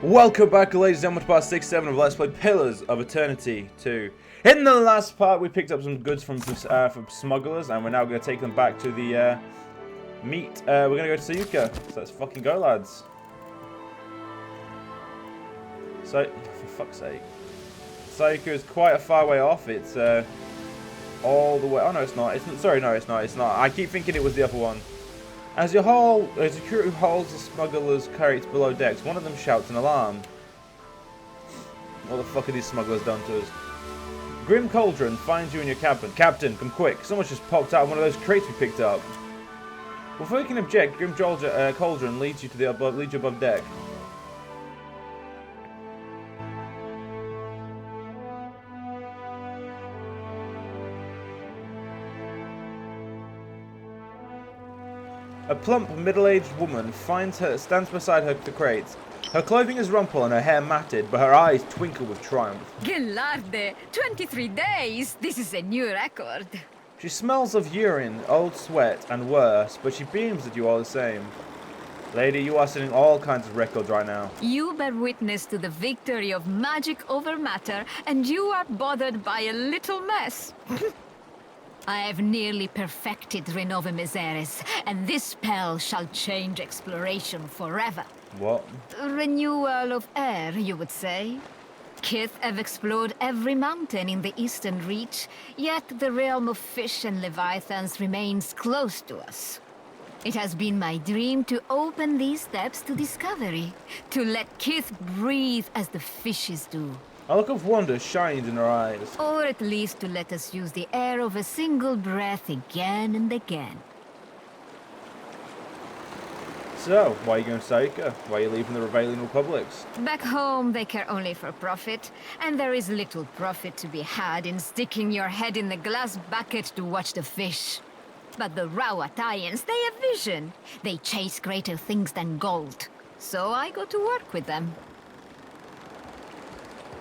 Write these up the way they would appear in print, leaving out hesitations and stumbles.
Welcome back, ladies and gentlemen, to part 6-7 of Let's Play Pillars of Eternity 2. In the last part, we picked up some goods from smugglers, and we're now going to take them back to the meet. We're going to go to Sayuka, so let's fucking go, lads. So, for fuck's sake. Sayuka is quite a far way off. It's all the way. Oh, no, it's not. Sorry, no, it's not. It's not. I keep thinking it was the other one. As your crew holds the smugglers' crates below decks, one of them shouts an alarm. What the fuck are these smugglers done to us? Grim Cauldron finds you in your cabin. Captain, come quick. Someone's just popped out of one of those crates we picked up. Before you can object, Grim Cauldron leads you above deck. A plump, middle-aged woman stands beside the crates. Her clothing is rumpled and her hair matted, but her eyes twinkle with triumph. Gelarde, 23 days! This is a new record. She smells of urine, old sweat, and worse, but she beams at you all the same. Lady, you are setting all kinds of records right now. You bear witness to the victory of magic over matter, and you are bothered by a little mess. I have nearly perfected Renova Miseres, and this spell shall change exploration forever. What? Renewal of air, you would say. Kith have explored every mountain in the eastern reach, yet the realm of fish and leviathans remains close to us. It has been my dream to open these steps to discovery, to let Kith breathe as the fishes do. A look of wonder shines in her eyes. Or at least to let us use the air of a single breath again and again. So, why are you going to Sayuka? Why are you leaving the Revealing Republics? Back home, they care only for profit, and there is little profit to be had in sticking your head in the glass bucket to watch the fish. But the Rawatayans, they have vision. They chase greater things than gold. So I go to work with them.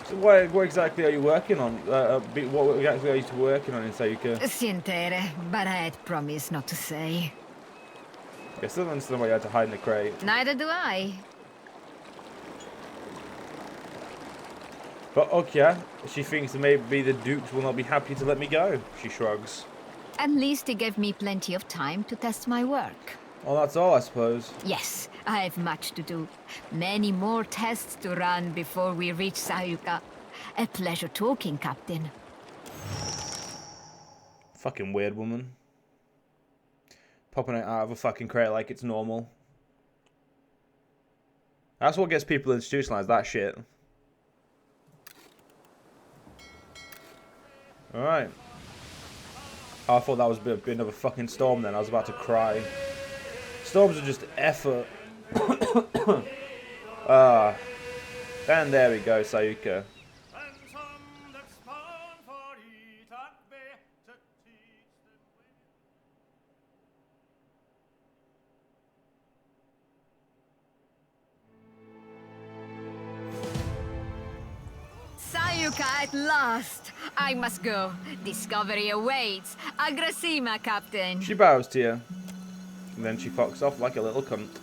So what exactly are you working on? What exactly are you working on in Sayuka? Sientere, but I had promised not to say. I still don't understand why you had to hide in the crate. Neither do I. But Okya, she thinks that maybe the Dukes will not be happy to let me go. She shrugs. At least he gave me plenty of time to test my work. Well, that's all, I suppose. Yes, I have much to do. Many more tests to run before we reach Sayuka. A pleasure talking, Captain. Fucking weird woman. Popping it out of a fucking crate like it's normal. That's what gets people institutionalized, that shit. Alright. Oh, I thought that was a bit of a fucking storm then. I was about to cry. Storms are just effort. And there we go, Sayuka. Sayuka at last! I must go. Discovery awaits. Agrasima, Captain. She bows to you. And then she fucks off like a little cunt.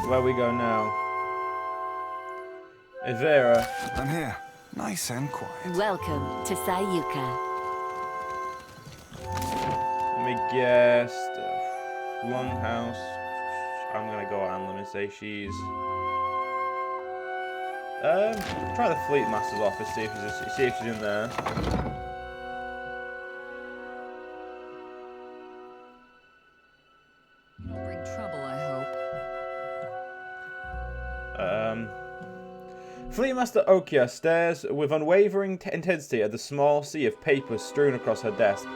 Where we go now? Ivera. I'm here. Nice and quiet. Welcome to Sayuka. Let me guess. Longhouse. I'm gonna go on. Let me say she's. Try the Fleet Master's office. See if she's in there. Bring trouble, I hope. Fleet Master Okya stares with unwavering intensity at the small sea of papers strewn across her desk.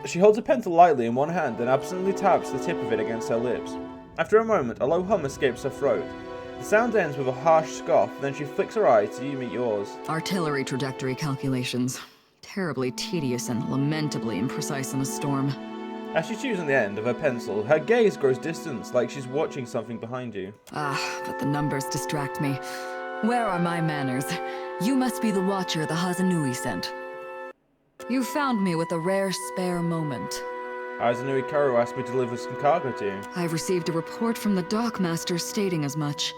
She holds a pencil lightly in one hand and absently taps the tip of it against her lips. After a moment, a low hum escapes her throat. The sound ends with a harsh scoff, then she flicks her eye till you meet yours. Artillery trajectory calculations. Terribly tedious and lamentably imprecise in a storm. As she's choosing the end of her pencil, her gaze grows distant, like she's watching something behind you. But the numbers distract me. Where are my manners? You must be the watcher the Hazanui sent. You found me with a rare spare moment. Izanui Karu asked me to deliver some cargo to you. I've received a report from the dockmaster stating as much.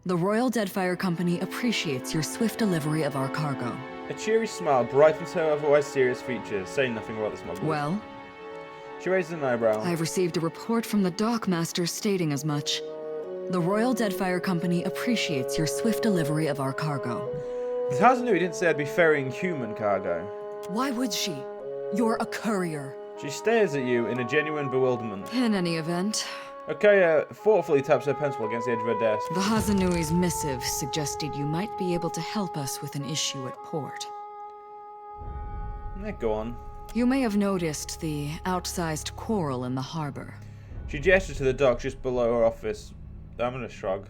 The Royal Deadfire Company appreciates your swift delivery of our cargo. A cheery smile brightens her otherwise serious features, saying nothing about the smugglers. Well? She raises an eyebrow. I've received a report from the dockmaster stating as much. The Royal Deadfire Company appreciates your swift delivery of our cargo. Izanui didn't say I'd be ferrying human cargo. Why would she? You're a courier. She stares at you in a genuine bewilderment. In any event, Okaya thoughtfully taps her pencil against the edge of her desk. the Hazanui's missive suggested you might be able to help us with an issue at port. Go on. You may have noticed the outsized coral in the harbor. She gestures to the dock just below her office. I'm gonna shrug.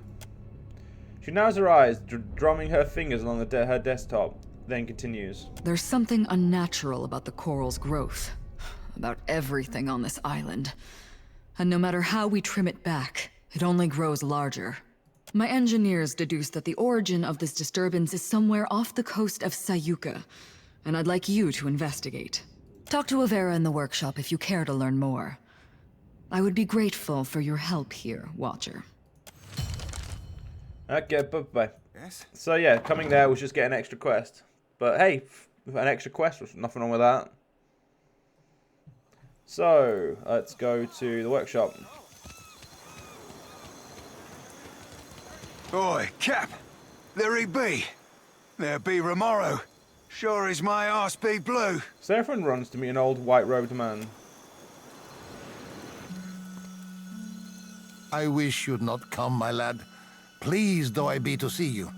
She narrows her eyes, drumming her fingers along her desktop, then continues. There's something unnatural about the coral's growth. About everything on this island. And no matter how we trim it back, it only grows larger. My engineers deduced that the origin of this disturbance is somewhere off the coast of Sayuka, and I'd like you to investigate. Talk to Avera in the workshop if you care to learn more. I would be grateful for your help here, Watcher. Okay, bye-bye. Yes? So yeah, coming there was just get an extra quest. But hey, an extra quest, was nothing wrong with that. So, let's go to the workshop. Oi, Cap! There he be. There be Romaro. Sure as my arse be blue. Seraphim runs to meet an old white-robed man. I wish you'd not come, my lad. Pleased though I be to see you.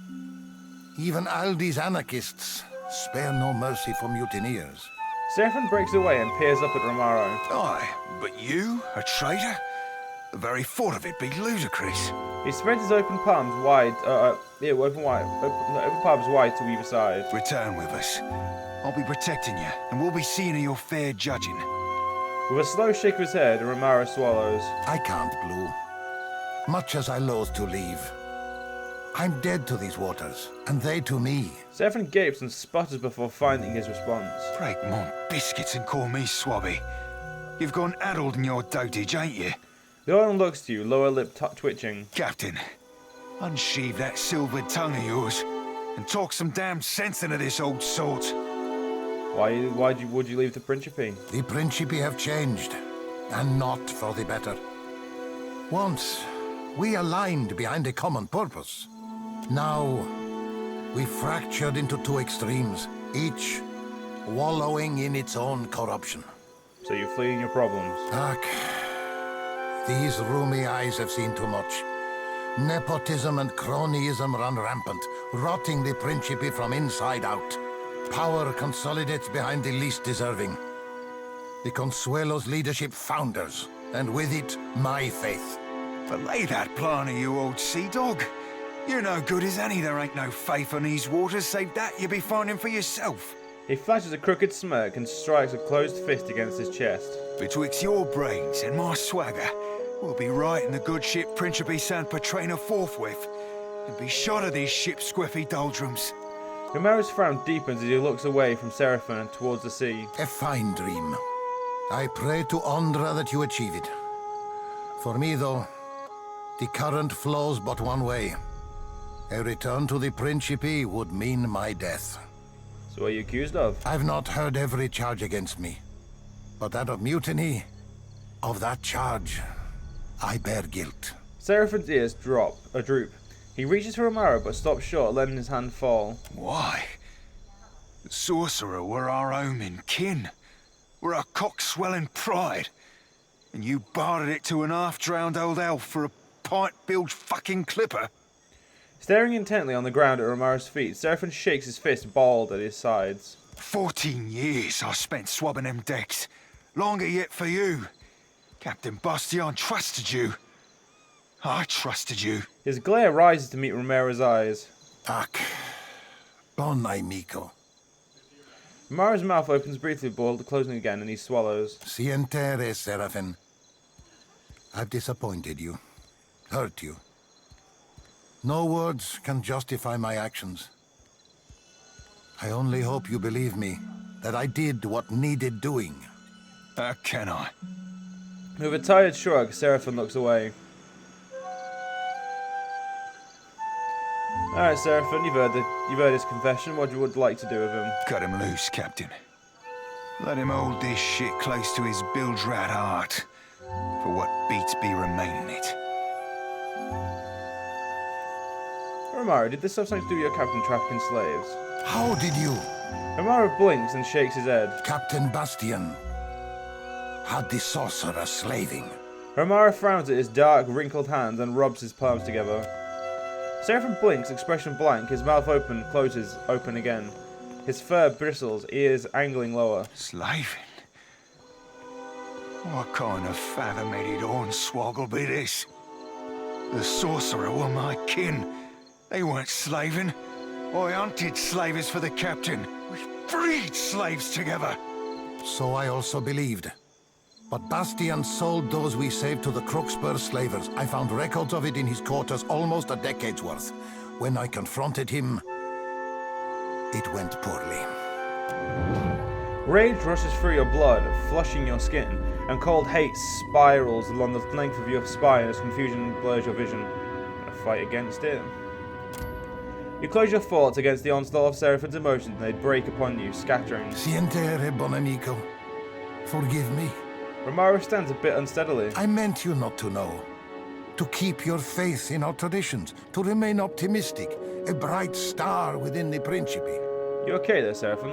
Even Aldi's anarchists spare no mercy for mutineers. Seraphim breaks away and peers up at Romaro. Aye, but you, a traitor? The very thought of it be ludicrous. He spreads his open palms wide, open palms wide to either side. Return with us. I'll be protecting you, and we'll be seeing to your fair judging. With a slow shake of his head, Romaro swallows. I can't, Blue. Much as I loathe to leave. I'm dead to these waters, and they to me. Seraphim gapes and sputters before finding his response. Break my biscuits and call me Swabby. You've gone addled in your dotage, ain't you? The oil looks to you, lower lip twitching. Captain, unsheathe that silvered tongue of yours, and talk some damn sense into this old sort. Would you leave the Principe? The Principi have changed, and not for the better. Once, we aligned behind a common purpose. Now, we fractured into two extremes, each wallowing in its own corruption. So you're fleeing your problems. Ach, these roomy eyes have seen too much. Nepotism and cronyism run rampant, rotting the Principe from inside out. Power consolidates behind the least deserving. The Consuelo's leadership founders, and with it, my faith. But lay that plan of you, old sea dog. You're no good as any. There ain't no faith on these waters, save that you be finding for yourself. He flashes a crooked smirk and strikes a closed fist against his chest. Betwixt your brains and my swagger, we'll be right in the good ship Principe San Petrina forthwith, and be shot of these ship's squiffy doldrums. Romaro's frown deepens as he looks away from Seraphim and towards the sea. A fine dream. I pray to Ondra that you achieve it. For me, though, the current flows but one way. A return to the Principe would mean my death. So what are you accused of? I've not heard every charge against me. But that of mutiny, of that charge, I bear guilt. Seraphim's ears droop. He reaches for Romaro but stops short, letting his hand fall. Why? The sorcerer were our omen kin. We're our cock-swelling pride. And you bartered it to an half-drowned old elf for a pint-bilged fucking clipper? Staring intently on the ground at Romaro's feet, Seraphim shakes his fist bald at his sides. 14 years I spent swabbing them decks. Longer yet for you. Captain Bastion trusted you. I trusted you. His glare rises to meet Romaro's eyes. Ac. Bon amico. Romaro's mouth opens briefly before closing again, and he swallows. Sientere, Seraphim. I've disappointed you. Hurt you. No words can justify my actions. I only hope you believe me, that I did what needed doing. How can I? With a tired shrug, Seraphim looks away. Alright, Seraphim, you've heard his confession. What would you like to do with him? Cut him loose, Captain. Let him hold this shit close to his bilge rat heart, for what beats be remaining it. Romaro, did this have something to do with your captain trafficking slaves? How did you, Romaro blinks and shakes his head. Captain Bastian, had the sorcerer slaving? Romaro frowns at his dark, wrinkled hands and rubs his palms together. Seraphim blinks, expression blank, his mouth open, closes, open again. His fur bristles, ears angling lower. Slaving? What kind of fathom-headed hornswoggle be this? The sorcerer were my kin. They weren't slaving. I hunted slavers for the captain. We freed slaves together. So I also believed. But Bastian sold those we saved to the Crooksburg slavers. I found records of it in his quarters, almost a decade's worth. When I confronted him, it went poorly. Rage rushes through your blood, flushing your skin, and cold hate spirals along the length of your spine as confusion blurs your vision. A fight against it. You close your thoughts against the onslaught of Seraphim's emotions and they break upon you, scattering. Sientere, bon amico. Forgive me. Romaro stands a bit unsteadily. I meant you not to know. To keep your faith in our traditions. To remain optimistic. A bright star within the Principe. You okay there, Seraphim?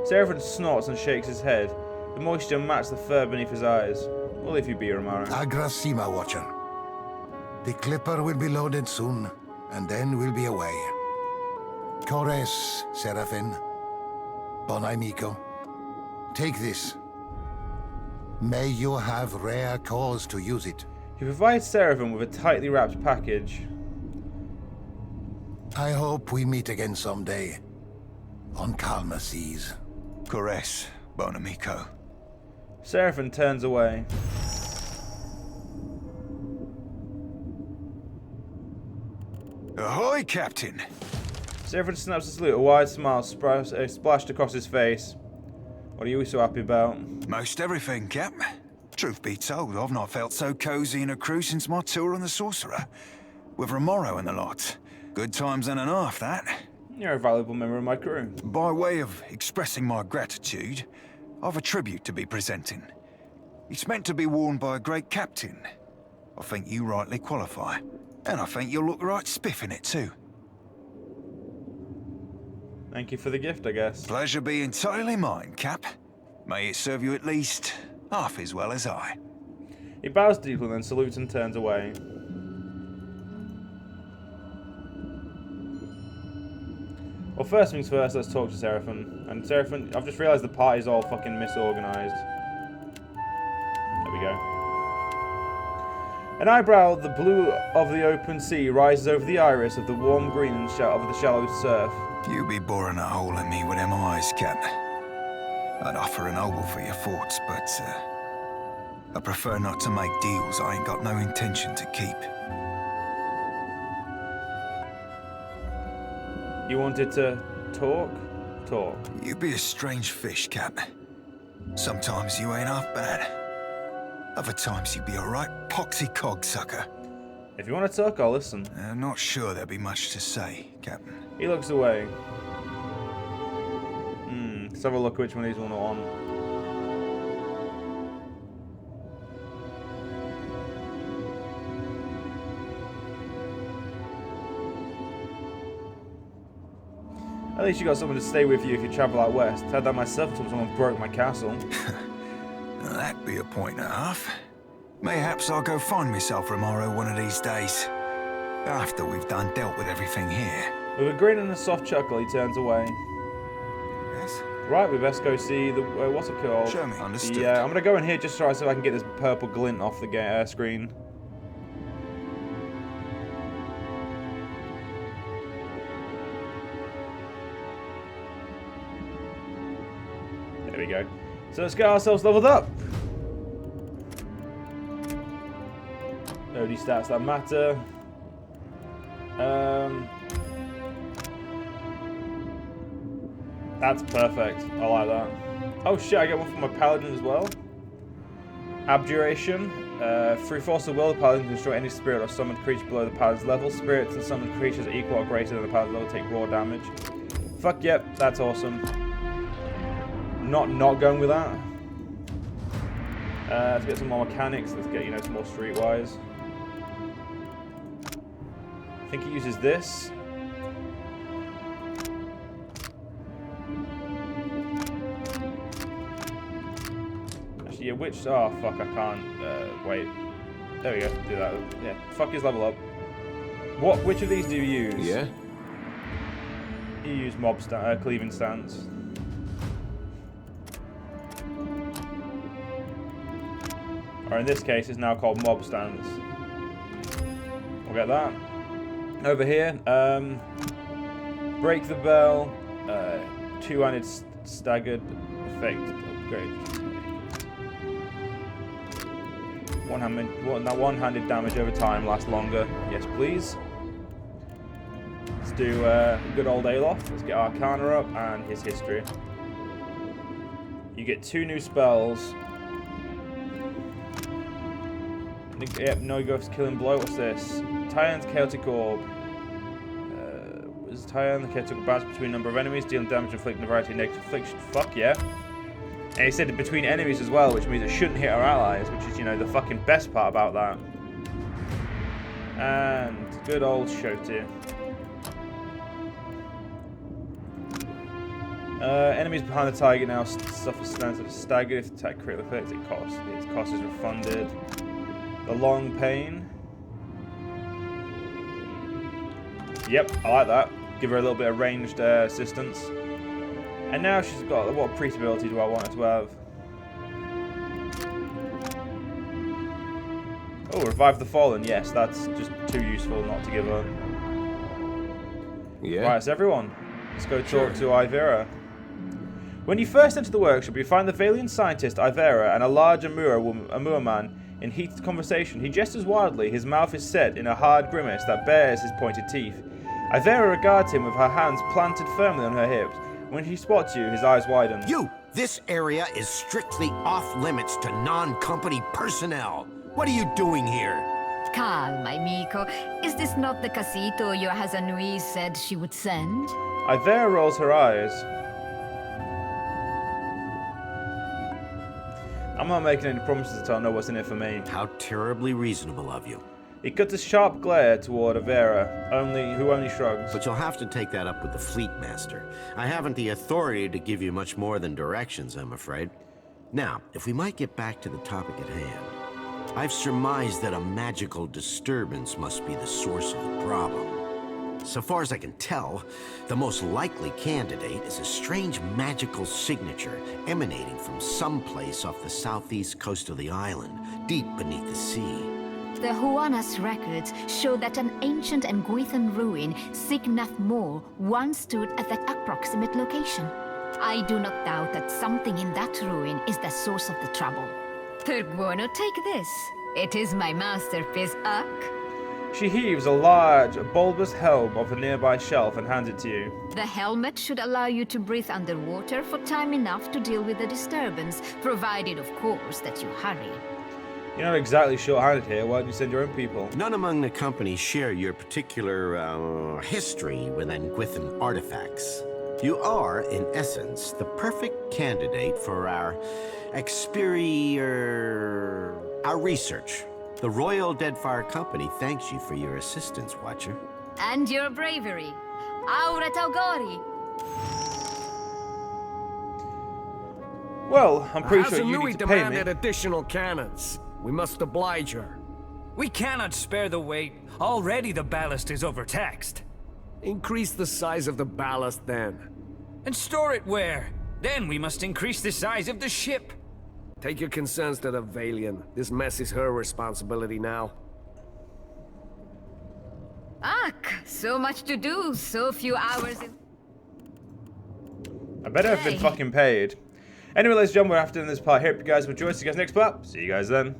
Seraphim snorts and shakes his head. The moisture mats the fur beneath his eyes. Well, if you be, Romaro. Agrasima, Watcher. The clipper will be loaded soon, and then we'll be away. Cores, Seraphim. Bon amico. Take this. May you have rare cause to use it. He provides Seraphim with a tightly wrapped package. I hope we meet again someday. On calmer seas. Caress, bon amico. Seraphim turns away. Ahoy, Captain! Seraphim snaps a salute, a wide smile splashed across his face. What are you so happy about? Most everything, Cap. Truth be told, I've not felt so cozy in a crew since my tour on the Sorcerer. With Romaro and the lot. Good times and a half, that. You're a valuable member of my crew. By way of expressing my gratitude, I've a tribute to be presenting. It's meant to be worn by a great captain. I think you rightly qualify. And I think you'll look right spiff in it too. Thank you for the gift, I guess. Pleasure be entirely mine, Cap. May it serve you at least half as well as I. He bows deeply and then salutes and turns away. Well, first things first, let's talk to Seraphim. And Seraphim, I've just realised the party's all fucking misorganised. There we go. An eyebrow, the blue of the open sea, rises over the iris of the warm green of the shallow surf. You be boring a hole in me with them eyes, Cap. I'd offer an oboe for your thoughts, but I prefer not to make deals I ain't got no intention to keep. You wanted to talk? Talk. You be a strange fish, Cap. Sometimes you ain't half bad. Other times you be a right poxy cogsucker. If you want to talk, I'll listen. I'm not sure there'll be much to say, Captain. He looks away. Let's have a look which one he's one on. At least you got someone to stay with you if you travel out west. Had that myself until someone broke my castle. That'd be a point and a half. Mayhaps I'll go find myself Romaro one of these days. After we've done dealt with everything here. With a grin and a soft chuckle, he turns away. Yes? Right, we best go see the what's it called? Show me. Understood. Yeah, I'm gonna go in here just so I can get this purple glint off the screen. There we go. So let's get ourselves leveled up. Only stats that matter. That's perfect. I like that. Oh shit, I get one for my paladin as well. Abjuration. Through force of will, the paladin can destroy any spirit or summoned creature below the paladin's level. Spirits and summoned creatures equal or greater than the paladin's level take raw damage. Fuck yep, that's awesome. Not going with that. Let's get some more mechanics. Let's get, you know, some more streetwise. I think it uses this. Actually, yeah, which... Oh, fuck, I can't... wait. There we go, do that. Yeah, fuck his level up. Which of these do you use? Yeah? You use cleaving stance. Or in this case, it's now called mob stance. We'll get that. Over here, break the bell, two-handed staggered effect upgrade. One-handed damage over time lasts longer. Yes, please. Let's do good old Alof. Let's get Arcana up and his history. You get 2 new spells. Yep, no ghost killing blow. What's this? Tyrant's Chaotic Orb. Is Tyrant the Chaotic Orb balance between number of enemies, dealing damage, inflicting a variety of negative affliction? Fuck yeah. And he said between enemies as well, which means it shouldn't hit our allies, which is, you know, the fucking best part about that. And good old Shoti. Enemies behind the target now suffer stance of stagger if the attack critically hits. Its cost is refunded. The long pain. Yep, I like that. Give her a little bit of ranged assistance. And now she's got... What priest ability do I want her to have? Oh, Revive the Fallen. Yes, that's just too useful not to give her. Yeah? Right, so everyone, let's go talk to Ivera. When you first enter the workshop, you find the Valian scientist Ivera and a large Amur man in heated conversation. He gestures wildly. His mouth is set in a hard grimace that bares his pointed teeth. Ivera regards him with her hands planted firmly on her hips. When he spots you, his eyes widen. You! This area is strictly off-limits to non-company personnel. What are you doing here? Calm, amico. Is this not the casito your Hazanui said she would send? Ivera rolls her eyes. I'm not making any promises until I know what's in it for me. How terribly reasonable of you. He cuts a sharp glare toward Ivera, who only shrugs. But you'll have to take that up with the Fleet Master. I haven't the authority to give you much more than directions, I'm afraid. Now, if we might get back to the topic at hand. I've surmised that a magical disturbance must be the source of the problem. So far as I can tell, the most likely candidate is a strange magical signature emanating from someplace off the southeast coast of the island, deep beneath the sea. The Huanas records show that an ancient and Guithan ruin, Signath Moor, once stood at that approximate location. I do not doubt that something in that ruin is the source of the trouble. Perguono, take this. It is my masterpiece, Uck. She heaves a large, bulbous helm off a nearby shelf and hands it to you. The helmet should allow you to breathe underwater for time enough to deal with the disturbance, provided, of course, that you hurry. You're not exactly short-handed here. Why don't you send your own people? None among the company share your particular, history with Anguithan artifacts. You are, in essence, the perfect candidate for our research. The Royal Deadfire Company thanks you for your assistance, Watcher. And your bravery. Aura Taugori. Well, I'm pretty sure you need to pay me. demanded additional cannons. We must oblige her. We cannot spare the weight. Already the ballast is overtaxed. Increase the size of the ballast then. And store it where? Then we must increase the size of the ship. Take your concerns to the Valian. This mess is her responsibility now. Uck, so much to do, so few hours in... I better have been fucking paid. Anyway, ladies and gentlemen, we're after in this part here. Hope you guys will join us. See you guys next part. See you guys then.